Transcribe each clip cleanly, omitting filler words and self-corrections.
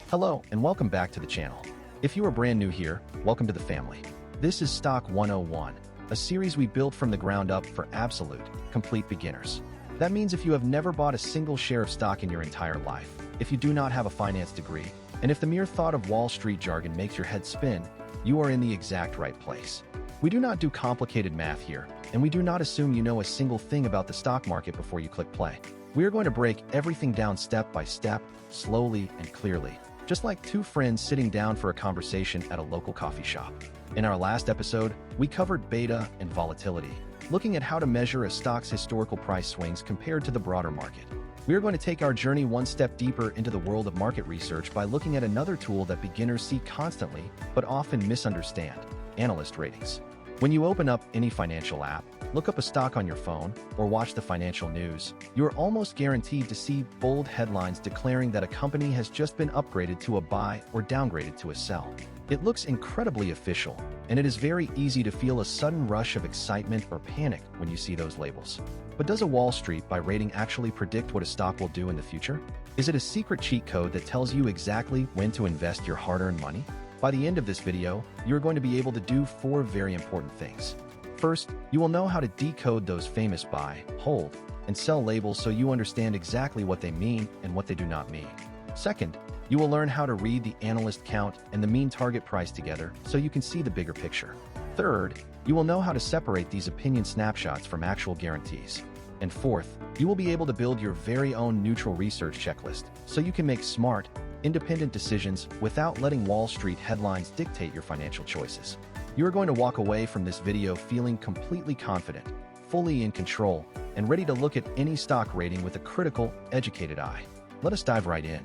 Hello, and welcome back to the channel. If you are brand new here, welcome to the family. This is Stock 101, a series we built from the ground up for absolute, complete beginners. That means if you have never bought a single share of stock in your entire life, if you do not have a finance degree, and if the mere thought of Wall Street jargon makes your head spin, you are in the exact right place. We do not do complicated math here, and we do not assume you know a single thing about the stock market before you click play. We are going to break everything down step by step, slowly and clearly, just like two friends sitting down for a conversation at a local coffee shop. In our last episode, we covered beta and volatility, looking at how to measure a stock's historical price swings compared to the broader market. We are going to take our journey one step deeper into the world of market research by looking at another tool that beginners see constantly but often misunderstand: analyst ratings. When you open up any financial app, look up a stock on your phone, or watch the financial news, you are almost guaranteed to see bold headlines declaring that a company has just been upgraded to a buy or downgraded to a sell. It looks incredibly official, and it is very easy to feel a sudden rush of excitement or panic when you see those labels. But does a Wall Street buy rating actually predict what a stock will do in the future? Is it a secret cheat code that tells you exactly when to invest your hard-earned money? By the end of this video, you're going to be able to do 4 very important things. First, you will know how to decode those famous buy, hold, and sell labels so you understand exactly what they mean and what they do not mean. Second, you will learn how to read the analyst count and the mean target price together so you can see the bigger picture. Third, you will know how to separate these opinion snapshots from actual guarantees. And fourth, you will be able to build your very own neutral research checklist so you can make smart, independent decisions without letting Wall Street headlines dictate your financial choices. You are going to walk away from this video feeling completely confident, fully in control, and ready to look at any stock rating with a critical, educated eye. Let us dive right in.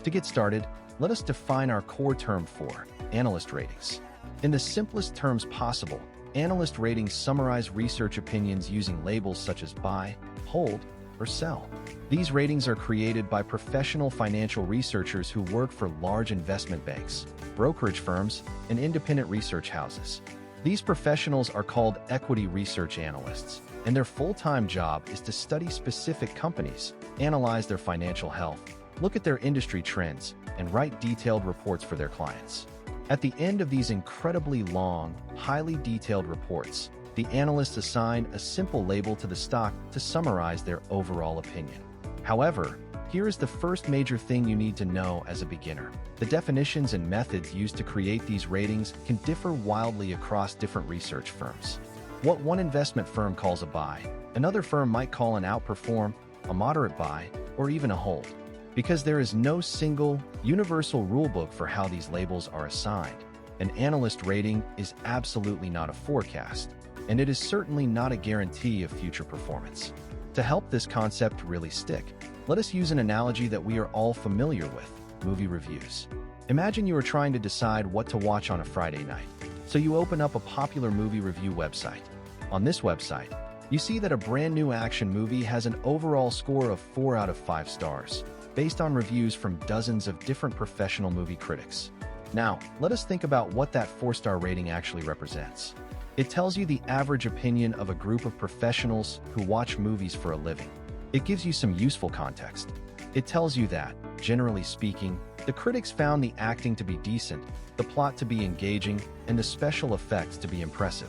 To get started, let us define our core term for analyst ratings. In the simplest terms possible, analyst ratings summarize research opinions using labels such as buy, hold, or sell. These ratings are created by professional financial researchers who work for large investment banks, brokerage firms, and independent research houses. These professionals are called equity research analysts, and their full-time job is to study specific companies, analyze their financial health, look at their industry trends, and write detailed reports for their clients. At the end of these incredibly long, highly detailed reports, the analysts assign a simple label to the stock to summarize their overall opinion. However, here is the first major thing you need to know as a beginner. The definitions and methods used to create these ratings can differ wildly across different research firms. What one investment firm calls a buy, another firm might call an outperform, a moderate buy, or even a hold. Because there is no single, universal rulebook for how these labels are assigned, an analyst rating is absolutely not a forecast, and it is certainly not a guarantee of future performance. To help this concept really stick, let us use an analogy that we are all familiar with: movie reviews. Imagine you are trying to decide what to watch on a Friday night, so you open up a popular movie review website. On this website, you see that a brand new action movie has an overall score of 4 out of 5 stars, based on reviews from dozens of different professional movie critics. Now, let us think about what that 4-star rating actually represents. It tells you the average opinion of a group of professionals who watch movies for a living. It gives you some useful context. It tells you that, generally speaking, the critics found the acting to be decent, the plot to be engaging, and the special effects to be impressive.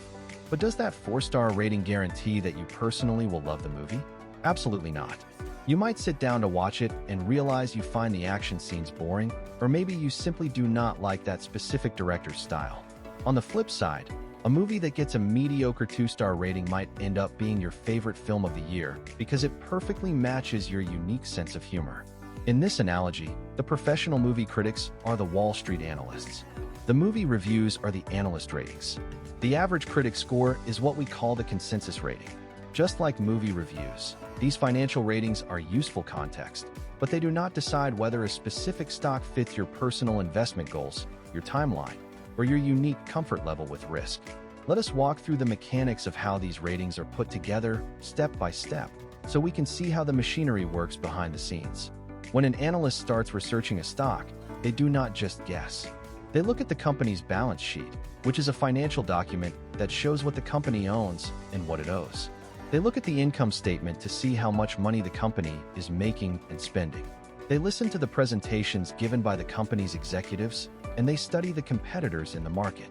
But does that 4-star rating guarantee that you personally will love the movie? Absolutely not. You might sit down to watch it and realize you find the action scenes boring, or maybe you simply do not like that specific director's style. On the flip side, a movie that gets a mediocre 2-star rating might end up being your favorite film of the year because it perfectly matches your unique sense of humor. In this analogy, the professional movie critics are the Wall Street analysts. The movie reviews are the analyst ratings. The average critic score is what we call the consensus rating. Just like movie reviews, these financial ratings are useful context, but they do not decide whether a specific stock fits your personal investment goals, your timeline, or your unique comfort level with risk. Let us walk through the mechanics of how these ratings are put together, step by step, so we can see how the machinery works behind the scenes. When an analyst starts researching a stock, they do not just guess. They look at the company's balance sheet, which is a financial document that shows what the company owns and what it owes. They look at the income statement to see how much money the company is making and spending. They listen to the presentations given by the company's executives, and they study the competitors in the market.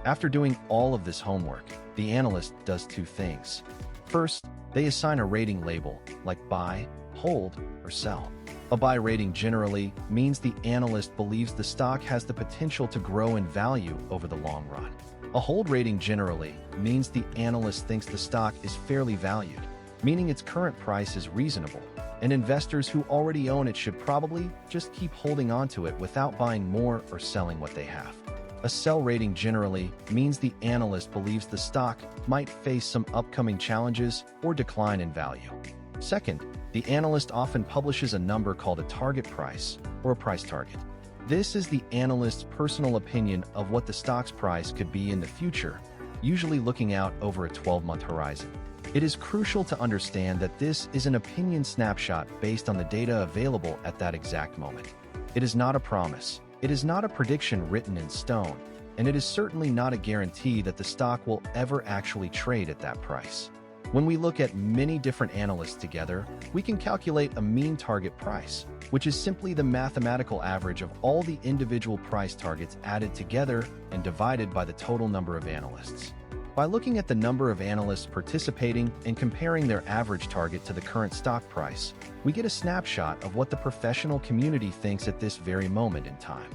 After doing all of this homework, the analyst does two things. First, they assign a rating label, like buy, hold, or sell. A buy rating generally means the analyst believes the stock has the potential to grow in value over the long run. A hold rating generally means the analyst thinks the stock is fairly valued, meaning its current price is reasonable, and investors who already own it should probably just keep holding onto it without buying more or selling what they have. A sell rating generally means the analyst believes the stock might face some upcoming challenges or decline in value. Second, the analyst often publishes a number called a target price or a price target. This is the analyst's personal opinion of what the stock's price could be in the future, usually looking out over a 12-month horizon. It is crucial to understand that this is an opinion snapshot based on the data available at that exact moment. It is not a promise. It is not a prediction written in stone, and it is certainly not a guarantee that the stock will ever actually trade at that price. When we look at many different analysts together, we can calculate a mean target price, which is simply the mathematical average of all the individual price targets added together and divided by the total number of analysts. By looking at the number of analysts participating and comparing their average target to the current stock price, we get a snapshot of what the professional community thinks at this very moment in time.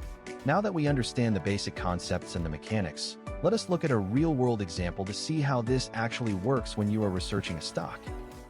Now that we understand the basic concepts and the mechanics, let us look at a real-world example to see how this actually works when you are researching a stock.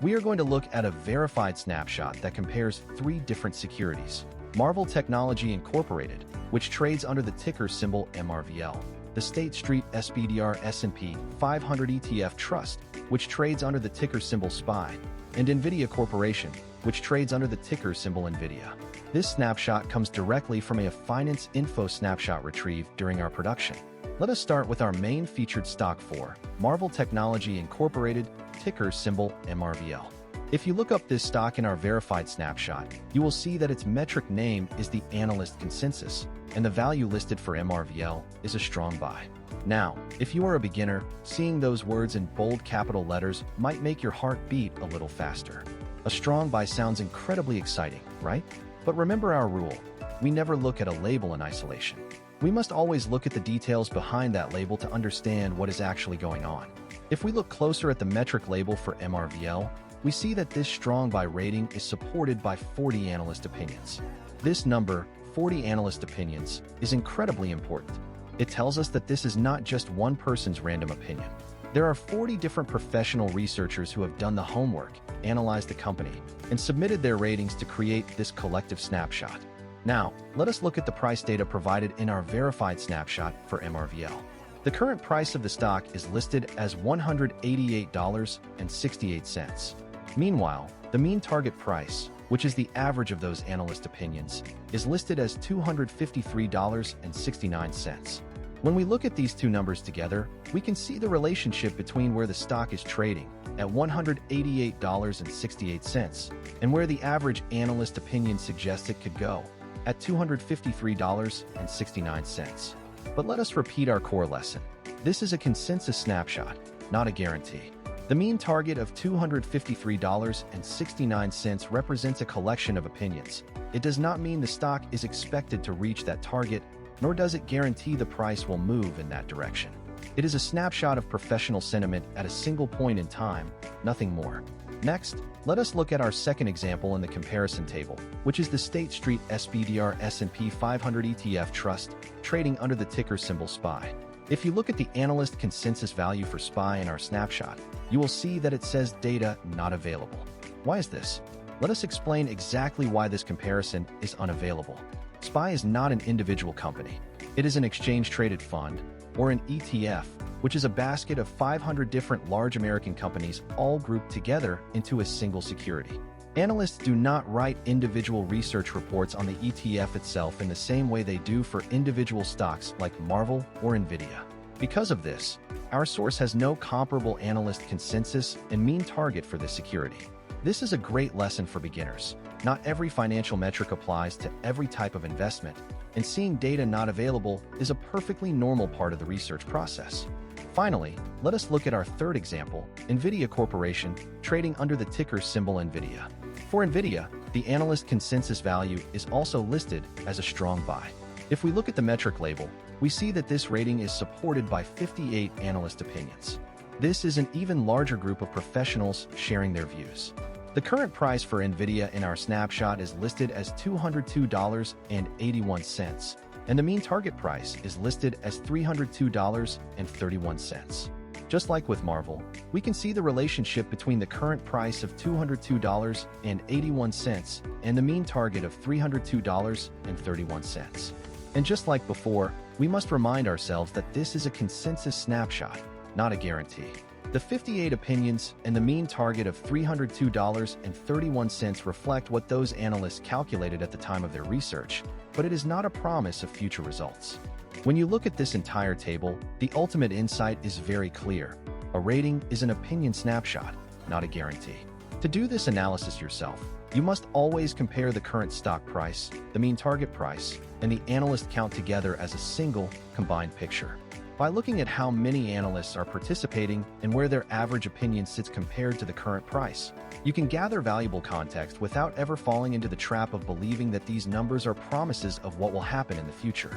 We are going to look at a verified snapshot that compares three different securities: Marvell Technology Incorporated, which trades under the ticker symbol MRVL; the State Street SPDR S&P 500 ETF Trust, which trades under the ticker symbol SPY; and NVIDIA Corporation, which trades under the ticker symbol NVIDIA. This snapshot comes directly from a Finance Info snapshot retrieved during our production. Let us start with our main featured stock for Marvell Technology Incorporated, ticker symbol MRVL. If you look up this stock in our verified snapshot, you will see that its metric name is the analyst consensus, and the value listed for MRVL is a strong buy. Now, if you are a beginner, seeing those words in bold capital letters might make your heart beat a little faster. A strong buy sounds incredibly exciting, right? But remember our rule: we never look at a label in isolation. We must always look at the details behind that label to understand what is actually going on. If we look closer at the metric label for MRVL, we see that this strong buy rating is supported by 40 analyst opinions. This number, 40 analyst opinions, is incredibly important. It tells us that this is not just one person's random opinion. There are 40 different professional researchers who have done the homework, analyzed the company, and submitted their ratings to create this collective snapshot. Now, let us look at the price data provided in our verified snapshot for MRVL. The current price of the stock is listed as $188.68. Meanwhile, the mean target price, which is the average of those analyst opinions, is listed as $253.69. When we look at these two numbers together, we can see the relationship between where the stock is trading at $188.68 and where the average analyst opinion suggests it could go at $253.69. But let us repeat our core lesson. This is a consensus snapshot, not a guarantee. The mean target of $253.69 represents a collection of opinions. It does not mean the stock is expected to reach that target, nor does it guarantee the price will move in that direction. It is a snapshot of professional sentiment at a single point in time, nothing more. Next, let us look at our second example in the comparison table, which is the State Street SPDR S&P 500 ETF Trust, trading under the ticker symbol SPY. If you look at the analyst consensus value for SPY in our snapshot, you will see that it says data not available. Why is this? Let us explain exactly why this comparison is unavailable. SPY is not an individual company. It is an exchange-traded fund, or an ETF, which is a basket of 500 different large American companies all grouped together into a single security. Analysts do not write individual research reports on the ETF itself in the same way they do for individual stocks like Marvell or NVIDIA. Because of this, our source has no comparable analyst consensus and mean target for this security. This is a great lesson for beginners. Not every financial metric applies to every type of investment, and seeing data not available is a perfectly normal part of the research process. Finally, let us look at our third example, NVIDIA Corporation, trading under the ticker symbol NVIDIA. For NVIDIA, The analyst consensus value is also listed as a strong buy. If we look at the metric label, we see that this rating is supported by 58 analyst opinions. This is an even larger group of professionals sharing their views. The current price for NVIDIA in our snapshot is listed as $202.81, and the mean target price is listed as $302.31. Just like with Marvell, we can see the relationship between the current price of $202.81 and the mean target of $302.31. And just like before, we must remind ourselves that this is a consensus snapshot, not a guarantee. The 58 opinions and the mean target of $302.31 reflect what those analysts calculated at the time of their research, but it is not a promise of future results. When you look at this entire table, the ultimate insight is very clear. A rating is an opinion snapshot, not a guarantee. To do this analysis yourself, you must always compare the current stock price, the mean target price, and the analyst count together as a single, combined picture. By looking at how many analysts are participating and where their average opinion sits compared to the current price, you can gather valuable context without ever falling into the trap of believing that these numbers are promises of what will happen in the future.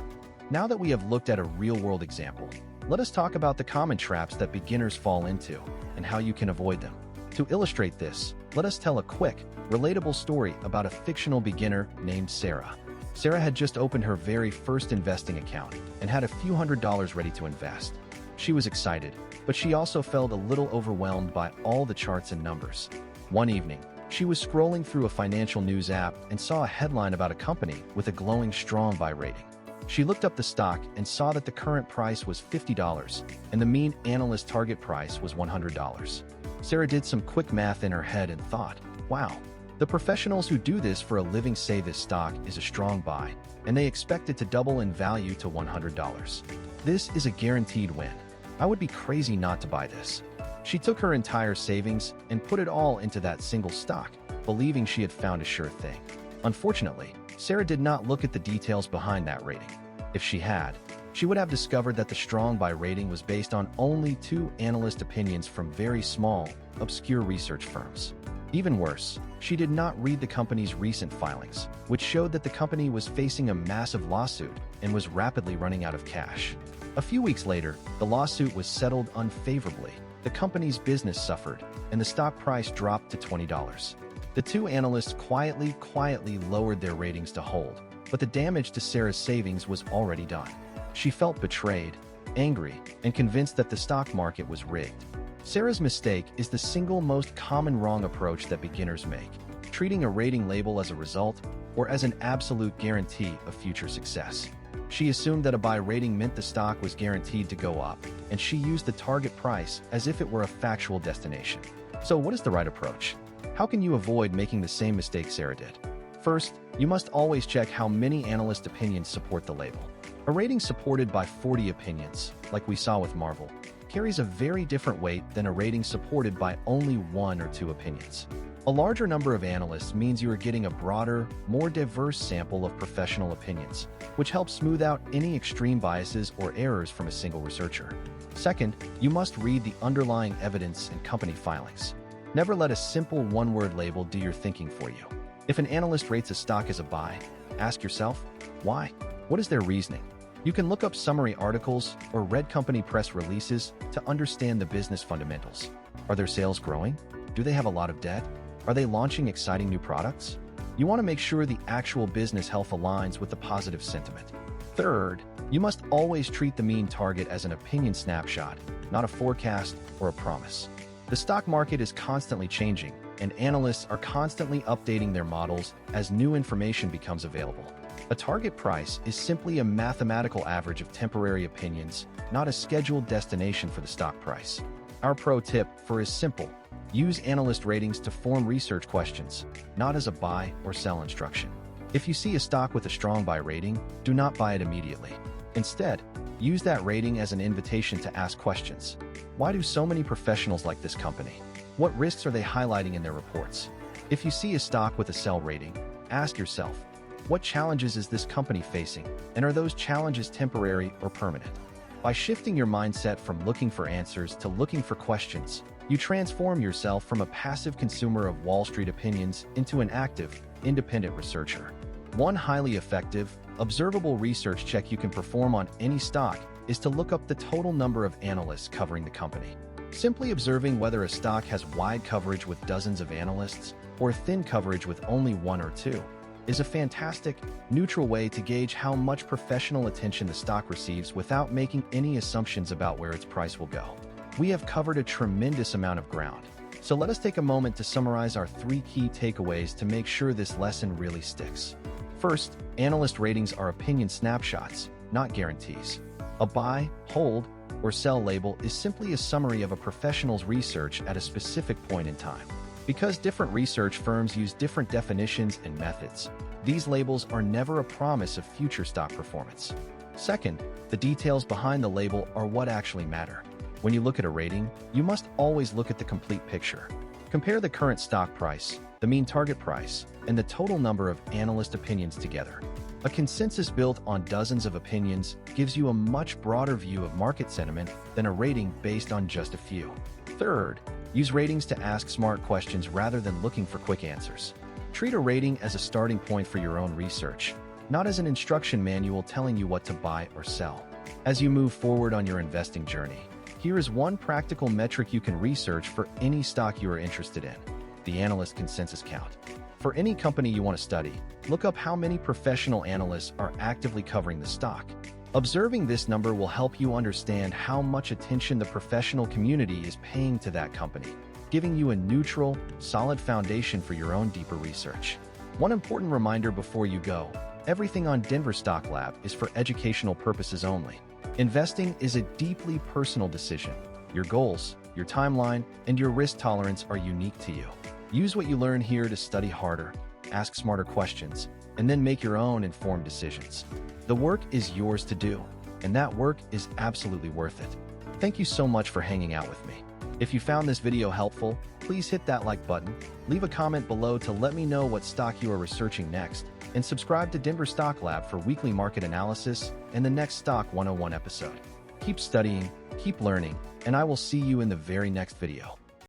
Now that we have looked at a real-world example, let us talk about the common traps that beginners fall into and how you can avoid them. To illustrate this, let us tell a quick, relatable story about a fictional beginner named Sarah. Sarah had just opened her very first investing account and had a few $100s ready to invest. She was excited, but she also felt a little overwhelmed by all the charts and numbers. One evening, she was scrolling through a financial news app and saw a headline about a company with a glowing strong buy rating. She looked up the stock and saw that the current price was $50 and the mean analyst target price was $100. Sarah did some quick math in her head and thought, wow, the professionals who do this for a living say this stock is a strong buy, and they expect it to double in value to $100. This is a guaranteed win. I would be crazy not to buy this. She took her entire savings and put it all into that single stock, believing she had found a sure thing. Unfortunately, Sarah did not look at the details behind that rating. If she had, she would have discovered that the strong buy rating was based on only 2 analyst opinions from very small, obscure research firms. Even worse, she did not read the company's recent filings, which showed that the company was facing a massive lawsuit and was rapidly running out of cash. A few weeks later, the lawsuit was settled unfavorably. The company's business suffered, and the stock price dropped to $20. The 2 analysts quietly lowered their ratings to hold, but the damage to Sarah's savings was already done. She felt betrayed, angry, and convinced that the stock market was rigged. Sarah's mistake is the single most common wrong approach that beginners make, treating a rating label as a result or as an absolute guarantee of future success. She assumed that a buy rating meant the stock was guaranteed to go up, and she used the target price as if it were a factual destination. So what is the right approach? How can you avoid making the same mistake Sarah did? First, you must always check how many analyst opinions support the label. A rating supported by 40 opinions, like we saw with Marvell, carries a very different weight than a rating supported by only 1 or 2 opinions. A larger number of analysts means you are getting a broader, more diverse sample of professional opinions, which helps smooth out any extreme biases or errors from a single researcher. Second, you must read the underlying evidence and company filings. Never let a simple one-word label do your thinking for you. If an analyst rates a stock as a buy, ask yourself, why? What is their reasoning? You can look up summary articles or read company press releases to understand the business fundamentals. Are their sales growing? Do they have a lot of debt? Are they launching exciting new products? You want to make sure the actual business health aligns with the positive sentiment. Third, you must always treat the mean target as an opinion snapshot, not a forecast or a promise. The stock market is constantly changing, and analysts are constantly updating their models as new information becomes available. A target price is simply a mathematical average of temporary opinions, not a scheduled destination for the stock price. Our pro tip is simple. Use analyst ratings to form research questions, not as a buy or sell instruction. If you see a stock with a strong buy rating, do not buy it immediately. Instead, use that rating as an invitation to ask questions. Why do so many professionals like this company? What risks are they highlighting in their reports? If you see a stock with a sell rating, ask yourself, what challenges is this company facing, and are those challenges temporary or permanent? By shifting your mindset from looking for answers to looking for questions, you transform yourself from a passive consumer of Wall Street opinions into an active, independent researcher. One highly effective, observable research check you can perform on any stock is to look up the total number of analysts covering the company. Simply observing whether a stock has wide coverage with dozens of analysts or thin coverage with only one or two is a fantastic, neutral way to gauge how much professional attention the stock receives without making any assumptions about where its price will go. We have covered a tremendous amount of ground, so let us take a moment to summarize our 3 key takeaways to make sure this lesson really sticks. First, analyst ratings are opinion snapshots, not guarantees. A buy, hold, or sell label is simply a summary of a professional's research at a specific point in time. Because different research firms use different definitions and methods, these labels are never a promise of future stock performance. Second, the details behind the label are what actually matter. When you look at a rating, you must always look at the complete picture. Compare the current stock price, the mean target price, and the total number of analyst opinions together. A consensus built on dozens of opinions gives you a much broader view of market sentiment than a rating based on just a few. Third, use ratings to ask smart questions rather than looking for quick answers. Treat a rating as a starting point for your own research, not as an instruction manual telling you what to buy or sell. As you move forward on your investing journey, here is one practical metric you can research for any stock you are interested in: the analyst consensus count. For any company you want to study, look up how many professional analysts are actively covering the stock. Observing this number will help you understand how much attention the professional community is paying to that company, giving you a neutral, solid foundation for your own deeper research. One important reminder before you go: everything on Denver Stock Lab is for educational purposes only. Investing is a deeply personal decision. Your goals, your timeline, and your risk tolerance are unique to you. Use what you learn here to study harder, ask smarter questions, and then make your own informed decisions. The work is yours to do, and that work is absolutely worth it. Thank you so much for hanging out with me. If you found this video helpful, please hit that like button, leave a comment below to let me know what stock you are researching next, and subscribe to Denver Stock Lab for weekly market analysis and the next Stock 101 episode. Keep studying, keep learning, and I will see you in the very next video.